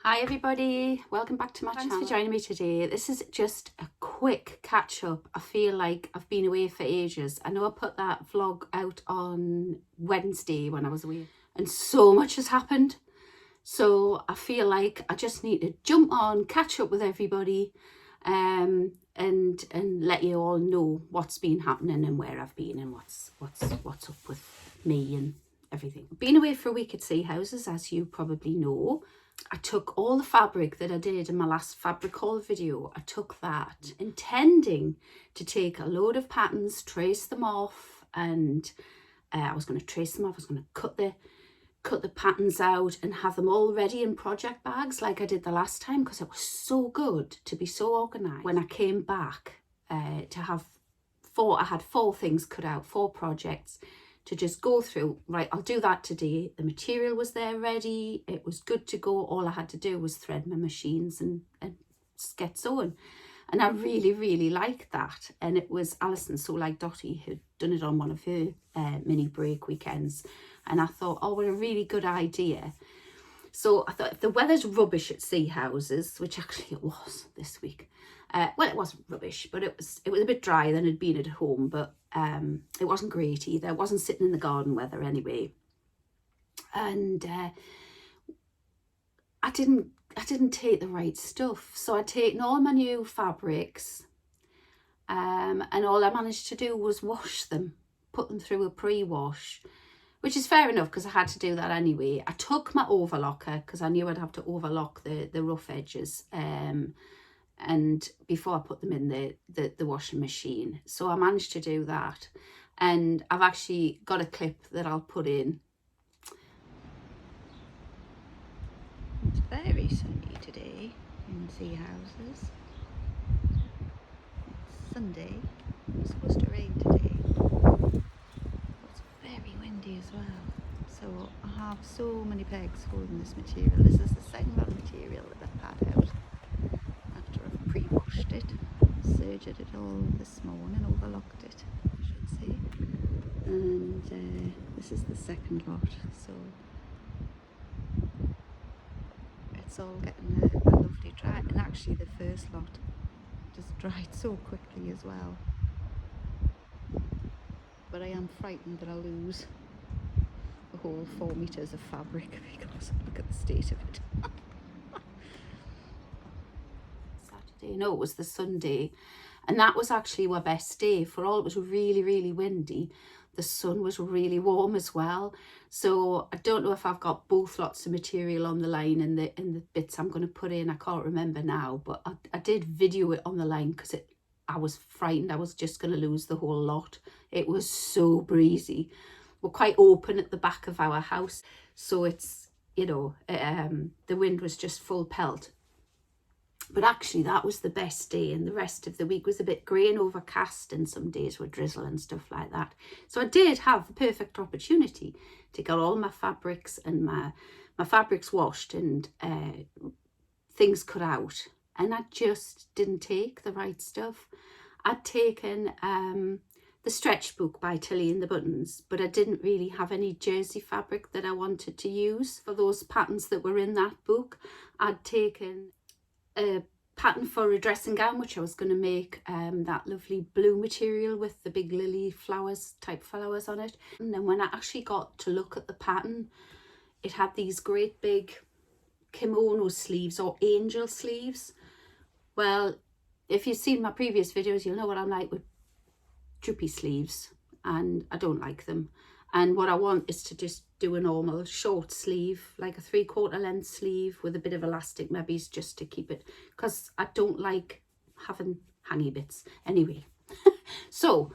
Hi everybody, welcome back to my channel. Thanks for joining me today. This is just a quick catch up. I feel like I've been away for ages. I know I put that vlog out on Wednesday when I was away and so much has happened. So I feel like I just need to jump on, catch up with everybody and let you all know what's been happening and where I've been and what's up with me and everything. I've been away for a week at Sea Houses, as you probably know. I took all the fabric that I did in my last fabric haul video. I took that, intending to take a load of patterns, trace them off, and I was going to trace them off. I was going to cut the patterns out and have them all ready in project bags like I did the last time, because it was so good to be so organised. When I came back to have I had 4 things cut out, 4 projects to just go through. Right, I'll do that today. The material was there ready. It was good to go. All I had to do was thread my machines and get sewing. And I really liked that. And it was Alison, so like Dottie, who'd done it on one of her mini break weekends. And I thought, oh, what a really good idea. So I thought, if the weather's rubbish at Sea Houses, which actually it was this week, well, it wasn't rubbish, but it was a bit drier than it'd been at home, but it wasn't great either. It wasn't sitting in the garden weather anyway. And I didn't take the right stuff. So I'd taken all my new fabrics and all I managed to do was wash them, put them through a pre-wash, which is fair enough because I had to do that anyway. I took my overlocker because I knew I'd have to overlock the rough edges and before I put them in the washing machine. So I managed to do that. And I've actually got a clip that I'll put in. It's very sunny today in Sea Houses. It's Sunday. It's supposed to rain today. It's very windy as well. So I have so many pegs holding this material. This is the second lot of material that I've had out after I've pre-washed it. Serged it all this morning, overlocked it, I should say. And this is the second lot. So it's all getting a lovely dry. And actually the first lot just dried so quickly as well. But I am frightened that I'll lose the whole 4 meters of fabric because look at the state of it. Saturday, no, it was the Sunday, and that was actually my best day. For all it was really windy, the sun was really warm as well. So I don't know if I've got both lots of material on the line and the bits I'm going to put in. I can't remember now, but I did video it on the line because I was frightened I was just going to lose the whole lot. It was so breezy. We're quite open at the back of our house, so it's, you know, the wind was just full pelt. But actually that was the best day, and the rest of the week was a bit grey and overcast, and some days were drizzle and stuff like that. So I did have the perfect opportunity to get all my fabrics and my fabrics washed and things cut out, and I just didn't take the right stuff. I'd taken the stretch book by Tilly and the Buttons, but I didn't really have any jersey fabric that I wanted to use for those patterns that were in that book. I'd taken a pattern for a dressing gown, which I was going to make that lovely blue material with the big lily flowers type flowers on it. And then when I actually got to look at the pattern, it had these great big kimono sleeves or angel sleeves. Well, if you've seen my previous videos, you'll know what I'm like with droopy sleeves, and I don't like them. And what I want is to just do a normal short sleeve, like a 3/4 length sleeve with a bit of elastic maybe, just to keep it, because I don't like having hangy bits anyway. So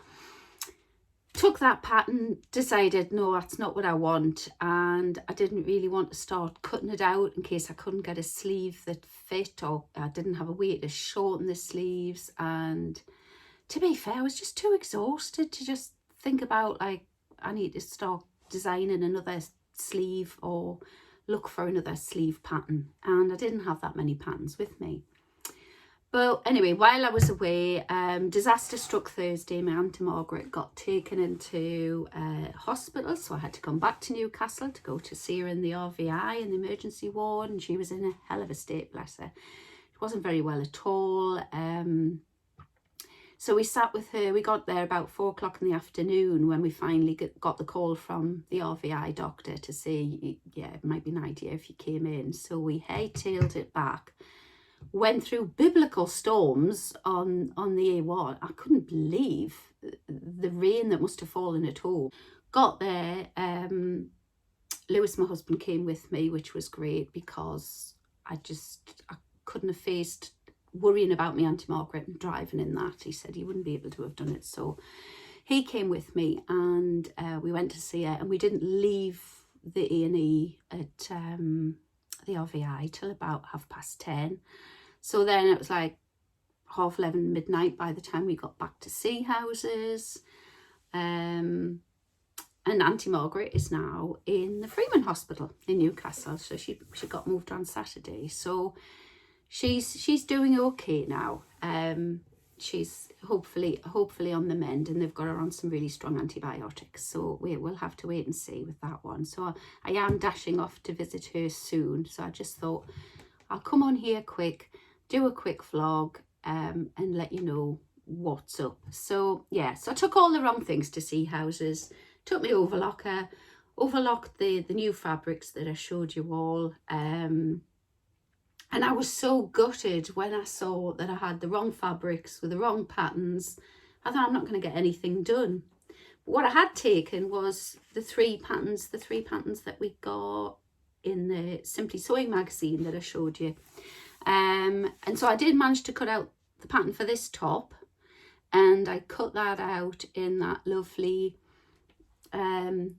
took that pattern, decided no, that's not what I want, and I didn't really want to start cutting it out in case I couldn't get a sleeve that fit, or I didn't have a way to shorten the sleeves. And to be fair, I was just too exhausted to just think about, like, I need to start designing another sleeve or look for another sleeve pattern, and I didn't have that many patterns with me. But anyway, while I was away, disaster struck Thursday. My Auntie Margaret got taken into hospital, so I had to come back to Newcastle to go to see her in the RVI in the emergency ward, and she was in a hell of a state, bless her. She wasn't very well at all. So we sat with her. We got there about 4 o'clock in the afternoon when we finally got the call from the RVI doctor to say, yeah, it might be an idea if you came in. So we hightailed it back. Went through biblical storms on the A1. I couldn't believe the rain that must have fallen at home. Got there, Lewis, my husband, came with me, which was great because I couldn't have faced worrying about me Auntie Margaret and driving in that. He said he wouldn't be able to have done it, so he came with me, and we went to see her, and we didn't leave the A&E at the RVI till about 10:30. So then it was like 11:30, midnight by the time we got back to see houses. And Auntie Margaret is now in the Freeman Hospital in Newcastle. So she got moved on Saturday. So she's doing okay now. She's hopefully on the mend, and they've got her on some really strong antibiotics. So we'll have to wait and see with that one. So I am dashing off to visit her soon. So I just thought I'll come on here quick, do a quick vlog, and let you know what's up. So yeah, so I took all the wrong things to see houses. Took me overlocker, overlocked the new fabrics that I showed you all. And I was so gutted when I saw that I had the wrong fabrics with the wrong patterns. I thought I'm not going to get anything done. But what I had taken was the three patterns that we got in the Simply Sewing magazine that I showed you. And so I did manage to cut out the pattern for this top, and I cut that out in that lovely, I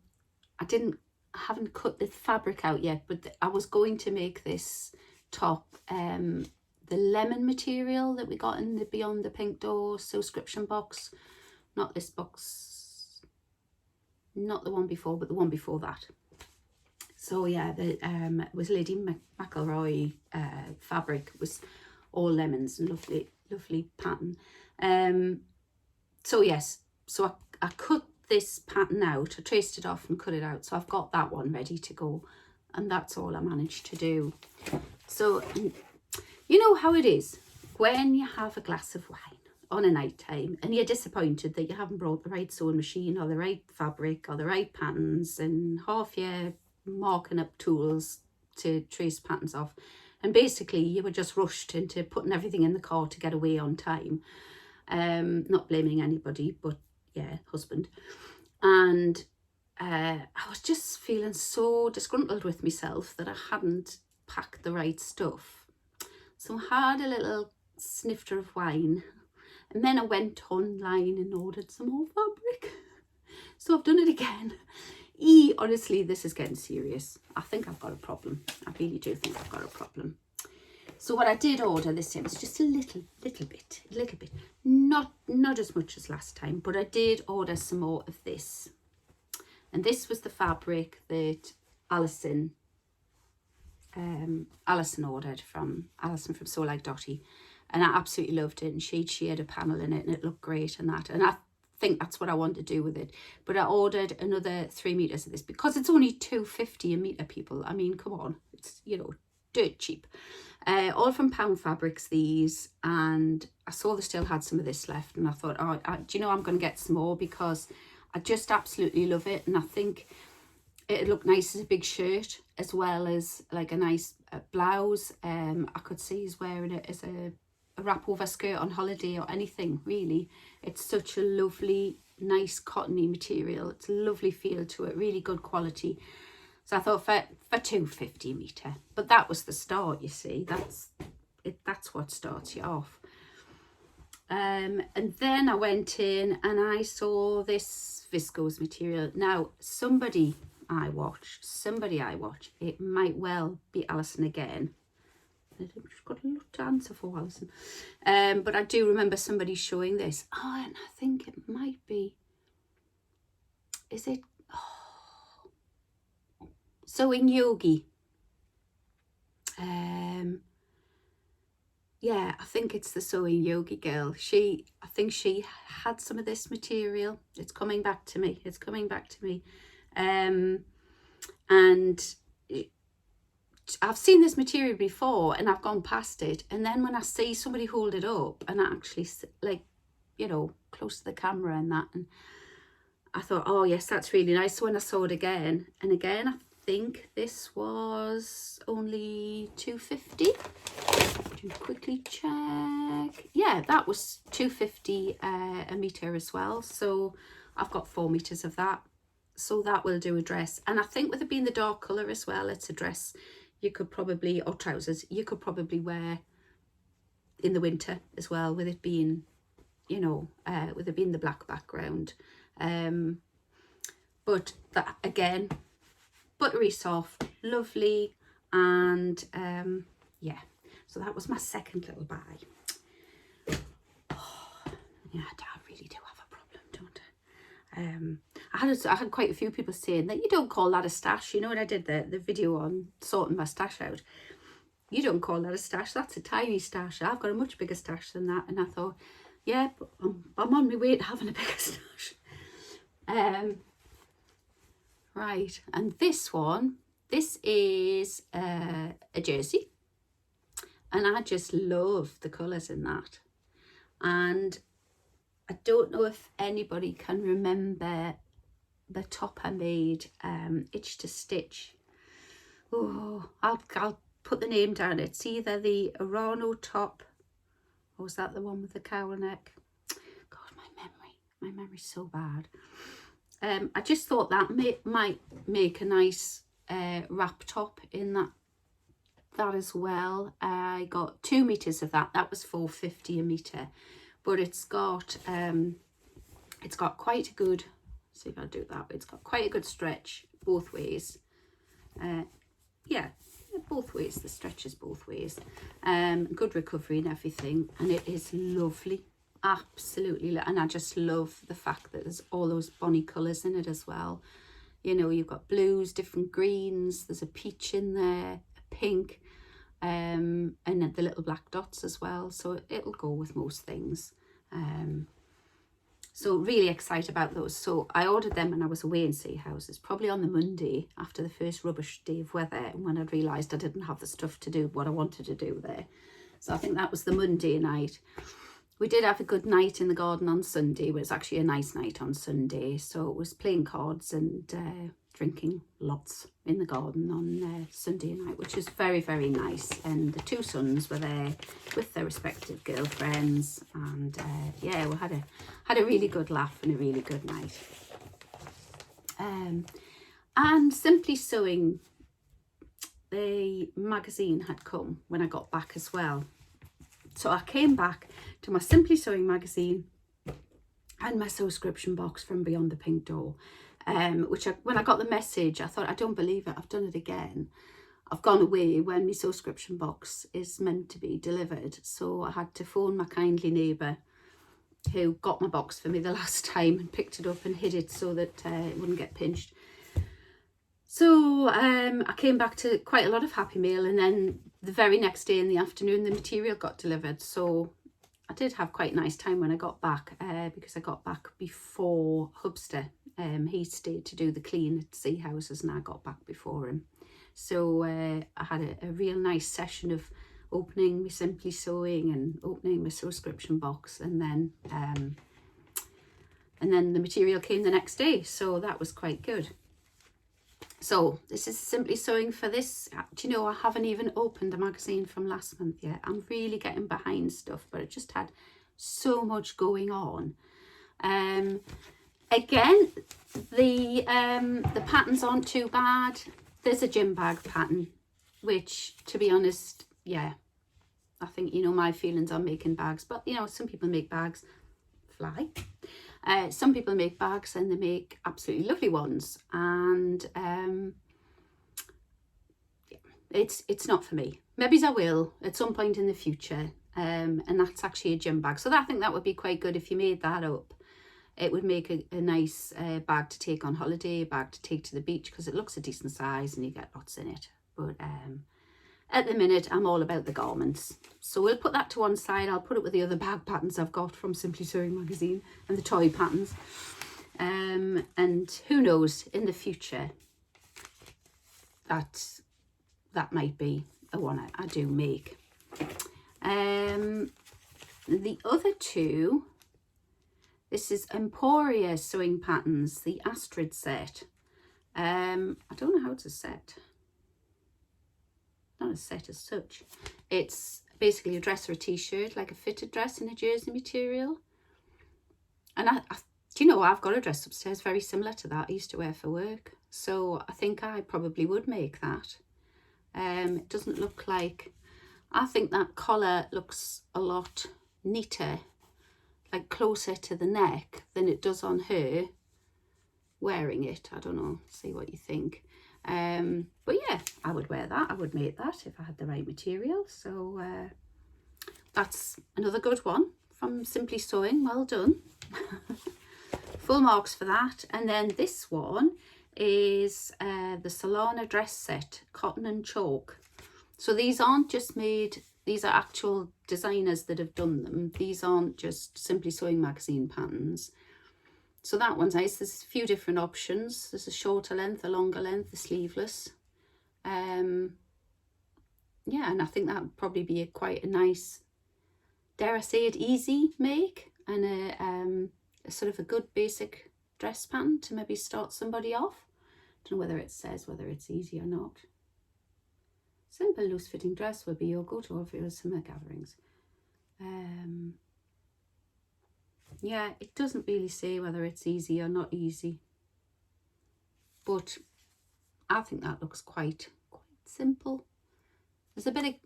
haven't cut the fabric out yet, but I was going to make this top the lemon material that we got in the Beyond the Pink Door subscription box. Not this box, not the one before, but the one before that. So yeah, it was Lady McElroy fabric. It was all lemons and lovely pattern. So yes, so I cut this pattern out. I traced it off and cut it out. So I've got that one ready to go, and that's all I managed to do. So you know how it is when you have a glass of wine on a night time and you're disappointed that you haven't brought the right sewing machine or the right fabric or the right patterns, and half your marking up tools to trace patterns off, and basically you were just rushed into putting everything in the car to get away on time. Not blaming anybody, but yeah, husband. And I was just feeling so disgruntled with myself that I hadn't packed the right stuff. So I had a little snifter of wine, and then I went online and ordered some more fabric. So I've done it again. Honestly, this is getting serious. I think I've got a problem. I really do think I've got a problem. So what I did order this time was just a little bit, not as much as last time, but I did order some more of this. And this was the fabric that Alison ordered from Sew Like Dotty, and I absolutely loved it. And she had a panel in it, and it looked great, and I think that's what I want to do with it. But I ordered another 3 meters of this because it's only £2.50 a meter, people. I mean, come on, it's, you know, dirt cheap. All from Pound Fabrics, these, and I saw they still had some of this left, and I thought, oh, do you know, I'm going to get some more because I just absolutely love it, and I think it'd look nice as a big shirt as well as like a nice blouse. I could see he's wearing it as a wrap over skirt on holiday or anything, really. It's such a lovely, nice cottony material. It's a lovely feel to it, really good quality. So I thought for £2.50 a metre. But that was the start, you see. That's what starts you off. And then I went in and I saw this viscose material. Now, somebody I watch, it might well be Alison again. I've got a lot to answer for, Alison. But I do remember somebody showing this. Oh, and I think it might be, is it Sewing Yogi? yeah, I think it's the Sewing Yogi Girl. I think she had some of this material. It's coming back to me. It's coming back to me. And I've seen this material before and I've gone past it. And then when I see somebody hold it up and actually, like, you know, close to the camera and that, and I thought, oh yes, that's really nice. So when I saw it again and again, I think this was only £2.50. To quickly check, yeah, that was £2.50 a metre as well. So I've got 4 meters of that, so that will do a dress. And I think with it being the dark colour as well, it's a dress you could probably, or trousers, you could probably wear in the winter as well, with it being, you know, with it being the black background. But that, again, buttery soft, lovely, and yeah. So that was my second little buy. Oh, yeah, I really do have a problem, don't I? I had quite a few people saying that you don't call that a stash. You know, when I did the video on sorting my stash out, you don't call that a stash. That's a tiny stash. I've got a much bigger stash than that. And I thought, yeah, but I'm on my way to having a bigger stash. Right, and this is a jersey. And I just love the colours in that. And I don't know if anybody can remember the top I made, Itch to Stitch. Oh, I'll put the name down. It's either the Arano top, or was that the one with the cowl neck? God, my memory's so bad. I just thought that might make a nice wrap top in that as well. I got 2 meters of that. That was £4.50 a meter, but it's got quite a good, see if I do that, it's got quite a good stretch both ways. Yeah, both ways, the stretch is both ways. Good recovery and everything, and it is lovely, absolutely. And I just love the fact that there's all those bonny colours in it as well. You know, you've got blues, different greens, there's a peach in there, a pink, and the little black dots as well, so it'll go with most things. So really excited about those. So I ordered them when I was away in Sea Houses, probably on the Monday after the first rubbish day of weather, and when I'd realised I didn't have the stuff to do what I wanted to do there. So I think that was the Monday night. We did have a good night in the garden on Sunday. It was actually a nice night on Sunday, so it was playing cards and drinking lots in the garden on Sunday night, which was very, very nice. And the 2 sons were there with their respective girlfriends, and yeah, we had a really good laugh and a really good night. And Simply Sewing, the magazine had come when I got back as well. So I came back to my Simply Sewing magazine and my subscription box from Beyond the Pink Door. Which when I got the message, I thought, I don't believe it, I've done it again. I've gone away when my subscription box is meant to be delivered. So I had to phone my kindly neighbour who got my box for me the last time and picked it up and hid it so that it wouldn't get pinched. So I came back to quite a lot of Happy Mail, and then the very next day in the afternoon the material got delivered. So I did have quite a nice time when I got back, because I got back before Hubster. He stayed to do the clean at Sea Houses and I got back before him. So I had a real nice session of opening my Simply Sewing and opening my subscription box, and then the material came the next day, so that was quite good. So this is Simply Sewing for this. Do you know, I haven't even opened the magazine from last month yet. I'm really getting behind stuff, but it just had so much going on. Again, the patterns aren't too bad. There's a gym bag pattern, which, to be honest, yeah, I think, you know, my feelings on making bags, but you know, some people make bags fly. Some people make bags and they make absolutely lovely ones, and yeah, it's not for me. Maybe I will at some point in the future, and that's actually a gym bag. So I think that would be quite good if you made that up. It would make a nice bag to take on holiday, a bag to take to the beach, because it looks a decent size and you get lots in it. But at the minute I'm all about the garments. So we'll put that to one side. I'll put it with the other bag patterns I've got from Simply Sewing magazine and the toy patterns. And who knows, in the future, that might be a one I do make. The other two, this is Emporia Sewing Patterns, the Astrid set. I don't know how it's a set. Not a set as such. It's basically a dress or a t-shirt, like a fitted dress in a jersey material. And do you know, I've got a dress upstairs very similar to that I used to wear for work. So I think I probably would make that. It doesn't look like, I think that collar looks a lot neater, like closer to the neck than it does on her wearing it. I don't know, see what you think. But yeah, I would wear that. I would make that if I had the right material. So that's another good one from Simply Sewing. Well done. Full marks for that. And then this one is the Solana dress set, cotton and chalk. So these aren't just made, these are actual designers that have done them. These aren't just Simply Sewing magazine patterns. So that one's nice. There's a few different options. There's a shorter length, a longer length, the sleeveless. Yeah, and I think that would probably be quite a nice, dare I say it, easy make, and a sort of a good basic dress pattern to maybe start somebody off. Don't know whether it says whether it's easy or not. Simple loose fitting dress would be your go-to for your summer gatherings. Yeah, it doesn't really say whether it's easy or not easy, but I think that looks quite simple. There's a bit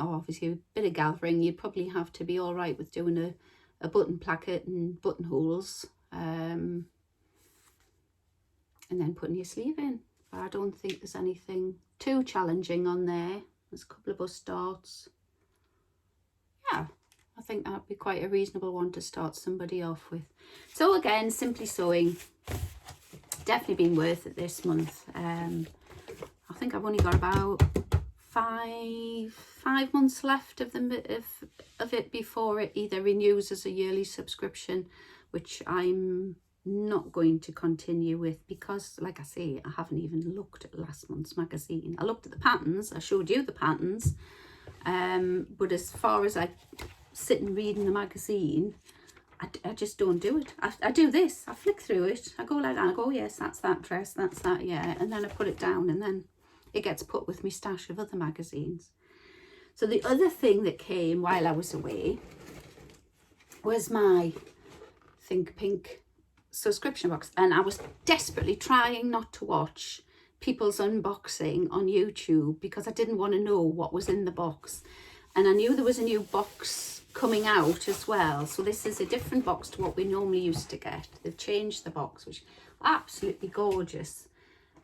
obviously a bit of gathering. You'd probably have to be all right with doing a button placket and buttonholes, and then putting your sleeve in. But I don't think there's anything too challenging on there. There's a couple of bust darts. Yeah, I think that'd be quite a reasonable one to start somebody off with. So again, Simply Sewing, definitely been worth it this month. I think I've only got about five months left of it before it either renews as a yearly subscription, which I'm not going to continue with because, like I say, I haven't even looked at last month's magazine. I looked at the patterns, I showed you the patterns, but as far as I sit and read in the magazine, I just don't do it. I do this, I flick through it, I go like that, I go, yes, that's that dress, that's that, yeah, and then I put it down, and then it gets put with my stash of other magazines. So the other thing that came while I was away was my Think Pink subscription box, and I was desperately trying not to watch people's unboxing on YouTube because I didn't want to know what was in the box, and I knew there was a new box coming out as well. So this is a different box to what we normally used to get. They've changed the box, which is absolutely gorgeous.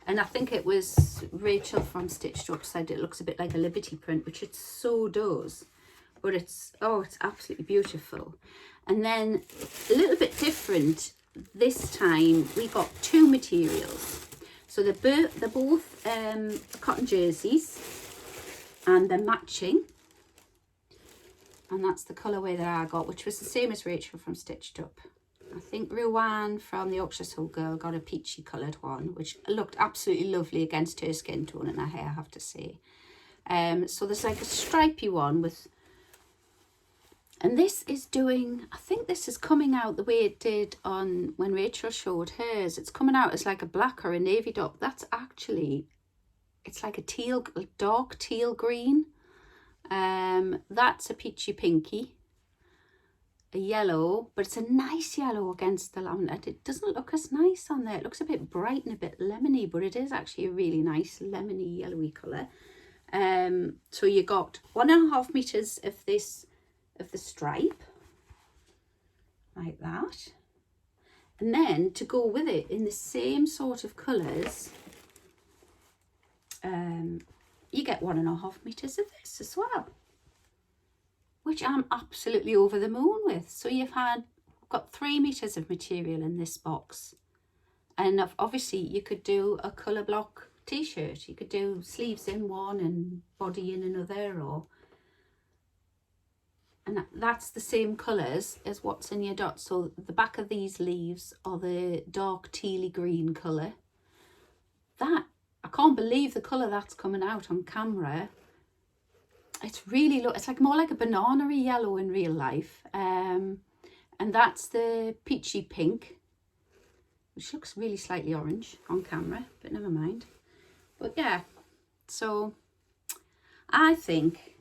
And I think it was Rachel from Stitched Up said it looks a bit like a Liberty print, which it so does. But it's absolutely beautiful. And then a little bit different this time, we got two materials. So they're both cotton jerseys, and they're matching. And that's the colourway that I got, which was the same as Rachel from Stitched Up. I think Ruan from the Yorkshire Soul Girl got a peachy coloured one, which looked absolutely lovely against her skin tone and her hair, I have to say. So there's like a stripy one with, and this is doing, I think this is coming out the way it did on when Rachel showed hers. It's coming out as like a black or a navy dot. That's actually, it's like a dark teal green. That's a peachy pinky. A yellow, but it's a nice yellow against the lavender. It doesn't look as nice on there. It looks a bit bright and a bit lemony, but it is actually a really nice lemony yellowy colour. So you got 1.5 meters of this, of the stripe, like that. And then to go with it in the same sort of colours, you get 1.5 meters of this as well, which I'm absolutely over the moon with. So you've got 3 meters of material in this box, and obviously you could do a colour block t-shirt. You could do sleeves in one and body in another, or and that's the same colours as what's in your dot. So the back of these leaves are the dark tealy green colour. That, I can't believe the colour that's coming out on camera. It's really, it's like more like a banana-y yellow in real life. And that's the peachy pink, which looks really slightly orange on camera, but never mind. But yeah, so I think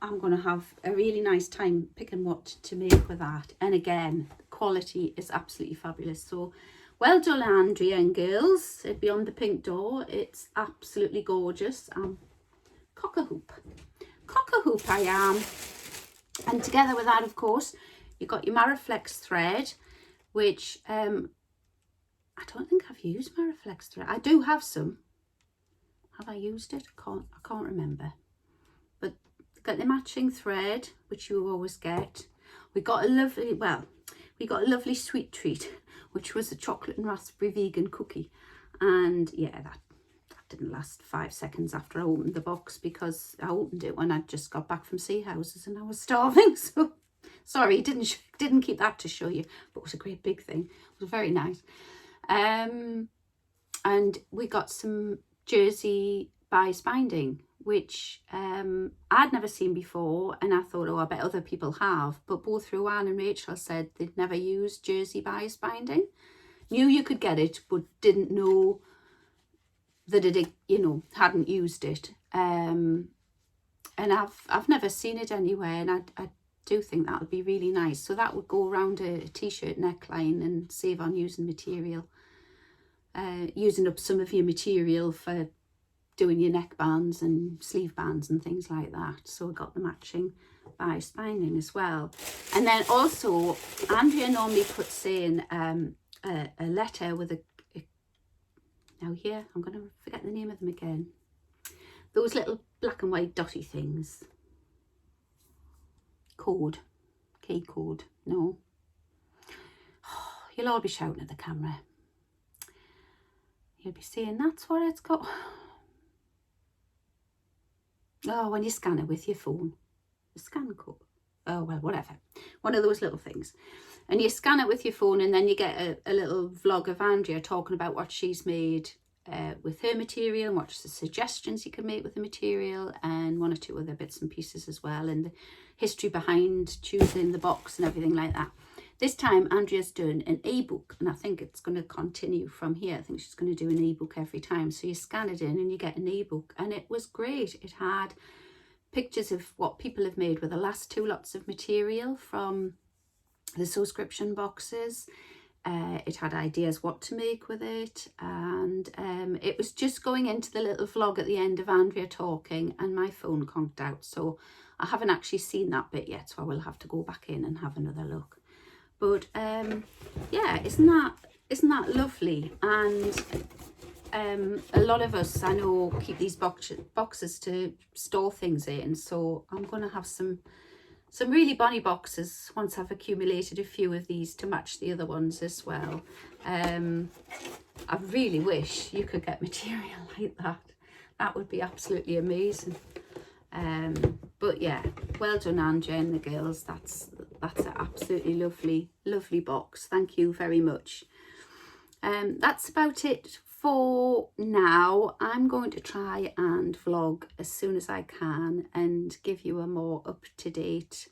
I'm going to have a really nice time picking what to make with that. And again, the quality is absolutely fabulous. So well done, Andrea and girls. It'd be on the pink door. It's absolutely gorgeous. Cock-a-hoop I am. And together with that, of course, you've got your Mariflex thread, which I don't think I've used Mariflex thread. I do have some. Have I used it? I can't remember. But got the matching thread, which you always get. We got a lovely sweet treat, which was a chocolate and raspberry vegan cookie. And yeah, that didn't last 5 seconds after I opened the box, because I opened it when I'd just got back from sea houses and I was starving. So sorry, didn't keep that to show you, but it was a great big thing. It was very nice. And we got some jersey bias binding, which I'd never seen before, and I thought, oh, I bet other people have. But both Ruan and Rachel said they'd never used jersey bias binding. Knew you could get it, but didn't know that it, hadn't used it. And I've never seen it anywhere, and I do think that would be really nice. So that would go around a t-shirt neckline and save on using material, using up some of your material for doing your neck bands and sleeve bands and things like that. So I got the matching bias binding as well. And then also Andrea normally puts in a letter with now here, I'm going to forget the name of them again. Those little black and white dotty things. Key code, no. Oh, you'll all be shouting at the camera. You'll be saying, that's what it's got. Oh, when you scan it with your phone. The scan code. Oh, well, whatever. One of those little things. And you scan it with your phone, and then you get a little vlog of Andrea talking about what she's made with her material, and what suggestions you can make with the material, and 1 or 2 other bits and pieces as well, and the history behind choosing the box and everything like that. This time Andrea's done an ebook, and I think it's going to continue from here. I think she's going to do an ebook every time. So you scan it in and you get an ebook, and it was great. It had pictures of what people have made with the last 2 lots of material from the subscription boxes. It had ideas what to make with it, and it was just going into the little vlog at the end of Andrea talking, and my phone conked out, so I haven't actually seen that bit yet, so I will have to go back in and have another look. But yeah, isn't that lovely? And a lot of us, I know, keep these boxes to store things in, so I'm going to have some really bonny boxes once I've accumulated a few of these to match the other ones as well. I really wish you could get material like that. That would be absolutely amazing. But yeah, well done, Andrea and the girls. That's an absolutely lovely box. Thank you very much. That's about it for now. I'm going to try and vlog as soon as I can and give you a more up-to-date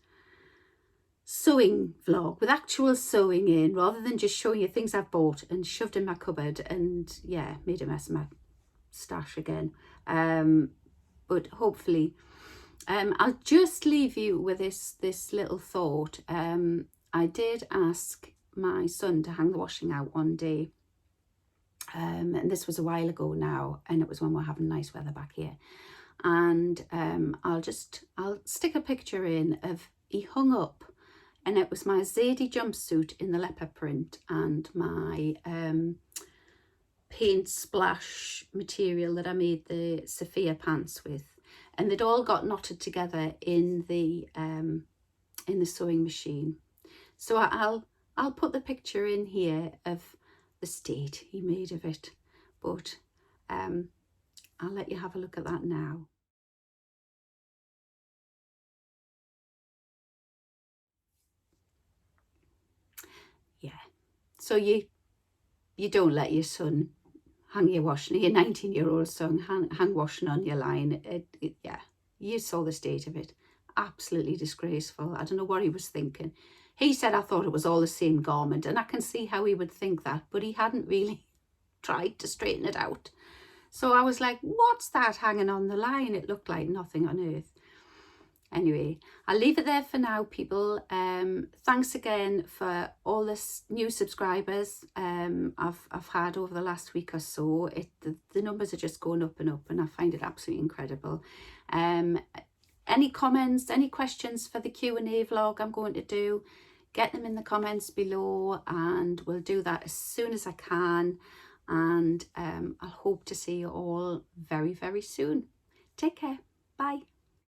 sewing vlog with actual sewing in, rather than just showing you things I've bought and shoved in my cupboard and yeah, made a mess of my stash again. But hopefully I'll just leave you with this little thought. I did ask my son to hang the washing out one day, and this was a while ago now, and it was when we're having nice weather back here, and I'll stick a picture in of he hung up, and it was my Zadie jumpsuit in the leopard print and my paint splash material that I made the Sophia pants with, and they'd all got knotted together in the sewing machine. So I'll put the picture in here of the state he made of it, but I'll let you have a look at that now. Yeah, so you don't let your son hang your washing, your 19-year-old son hang washing on your line. Yeah, you saw the state of it. Absolutely disgraceful. I don't know what he was thinking. He said, I thought it was all the same garment, and I can see how he would think that, but he hadn't really tried to straighten it out. So I was like, what's that hanging on the line? It looked like nothing on earth. Anyway, I'll leave it there for now, people. Thanks again for all this new subscribers I've had over the last week or so. The numbers are just going up, and I find it absolutely incredible. Any comments, any questions for the Q&A vlog I'm going to do, get them in the comments below, and we'll do that as soon as I can. And I hope to see you all very, very soon. Take care. Bye.